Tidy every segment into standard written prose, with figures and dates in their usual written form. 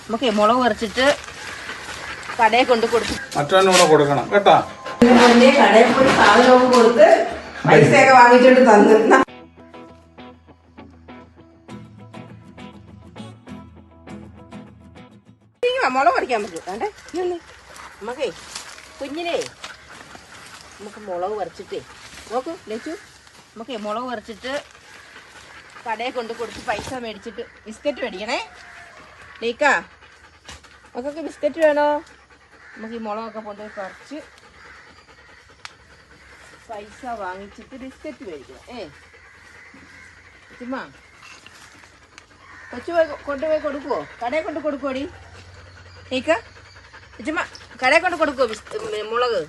നമുക്ക് മുളക് പറിച്ചിട്ട് കടയിൽ കൊണ്ട് കൊടുക്കും. മറ്റവനൂടെ കൊടുക്കണം കേട്ടാ. കടയിൽ പോയി സാധനമൊക്കെ കൊടുത്ത് പൈസയൊക്കെ വാങ്ങിച്ചോണ്ട് തന്നു. മുളക് പറിക്കാൻ പറ്റും. വേണ്ടേ നമുക്കേ കുഞ്ഞിനെ നമുക്ക് മുളക് പറിച്ചിട്ടേ നോക്കൂ ലച്ചു. നമുക്കേ മുളക് പറിച്ചിട്ട് കടയിൽ കൊണ്ട് കൊടുത്ത് പൈസ മേടിച്ചിട്ട് ബിസ്ക്കറ്റ് മേടിക്കണേ. ലീക്കാ നമുക്കൊക്കെ ബിസ്ക്കറ്റ് വേണോ? നമുക്ക് ഈ മുളകൊക്കെ കൊണ്ടുപോയി പറിച്ച് പൈസ വാങ്ങിച്ചിട്ട് ബിസ്ക്കറ്റ് മേടിക്കണം. ചുമ്മാ കൊച്ചു കൊണ്ടുപോയി കൊടുക്കുവോ? കടയിൽ കൊണ്ട് കൊടുക്കുവോടി ലീക്ക? ചുമ്മാ കടയിൽ കൊണ്ട് കൊടുക്കുവോ മുളക്?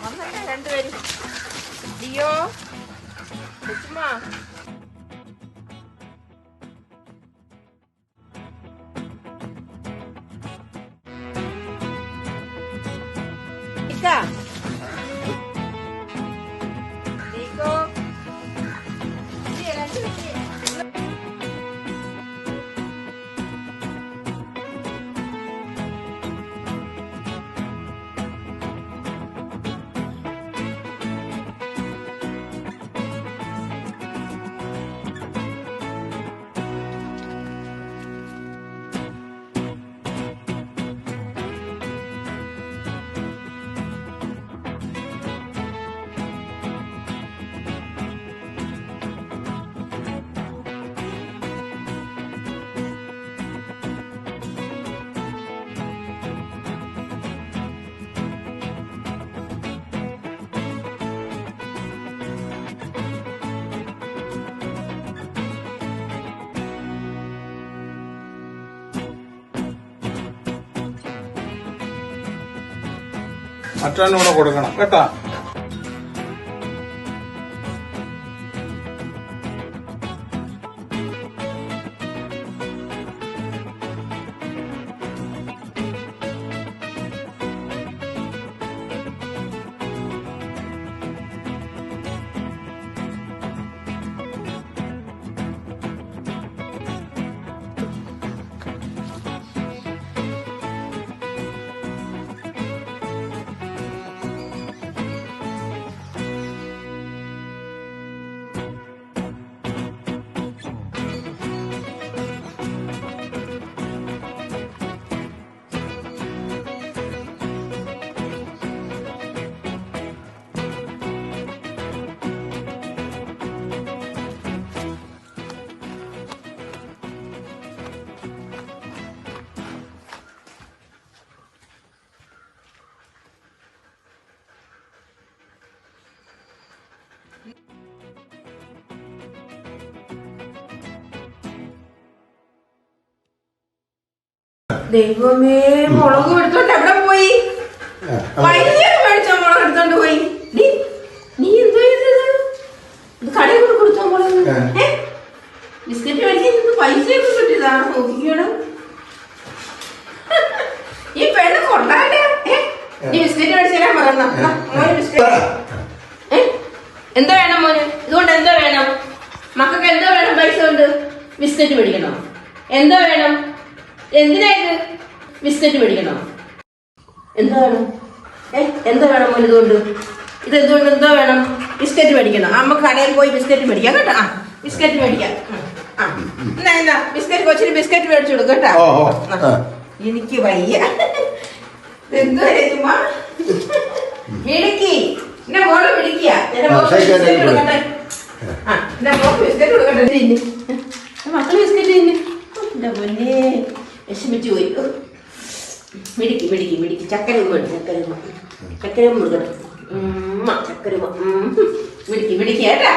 വന്നല്ലേ രണ്ടുപേരും. ഡിയോ ചുമ്മാ മറ്റവനൂടെ കൊടുക്കണം കേട്ടാ. ദൈവമേ, മുളക് എടുത്തോണ്ട് എവിടെ പോയി? പൈസ മേടിച്ചോ? മുളക് എടുത്തോണ്ട് പോയി. നീ എന്തോ ഇത് കടയിൽ കൊണ്ട് കൊടുത്തോ മുളക്? ബിസ്ക്കറ്റ് മേടിച്ചു പൈസയൊക്കെ കിട്ടിയതാണ്. നോക്കിക്കണം ഈ പെണ്ണ് കൊണ്ടാട്ടെ. നീ ബിസ്ക്കറ്റ് മേടിച്ചാ പറഞ്ഞ മോന് ബിസ്ക്കറ്റ് എന്താ വേണം മോന്? ഇതുകൊണ്ട് എന്താ വേണം? മക്കൾക്ക് എന്താ വേണം? പൈസ കൊണ്ട് ബിസ്ക്കറ്റ് മേടിക്കണോ? എന്താ വേണം? എന്തിനാ ഇത്? ബിസ്ക്കറ്റ് മേടിക്കണോ? എന്താ വേണം? എന്താ വേണം മോന്? ഇതുകൊണ്ട് ഇതെന്തുകൊണ്ട് എന്താ വേണം? ബിസ്ക്കറ്റ് മേടിക്കണം. അമ്മ കടയിൽ പോയി ബിസ്ക്കറ്റ് മേടിക്കാം കേട്ടോ. ബിസ്ക്കറ്റ് മേടിക്കാം. എന്നാ ബിസ്ക്കറ്റ് കൊച്ചിന് ബിസ്ക്കറ്റ് മേടിച്ചു കൊടുക്കും കേട്ടോ. എനിക്ക് വയ്യ. എന്തോ ചുമ്മാ മിടുക്കി. എന്റെ മോള് മിടിക്കുക. എന്റെ മോക്ക് ബിസ്ക്കറ്റ് കൊടുക്കട്ടെ. എന്റെ മോക്ക് ബിസ്ക്കറ്റ് കൊടുക്കട്ടെ. മക്കള് ബിസ്ക്കറ്റ് തിന്നെ. എന്റെ പൊന്നെ വിഷമിച്ചു പോയി. മിടുക്കി മിടുക്കി മിടുക്കി. ചക്കര ചക്കര കൊടുക്കട്ടെ. ചക്കരുമ പിടിക്ക് പിടിക്ക് കേട്ടാ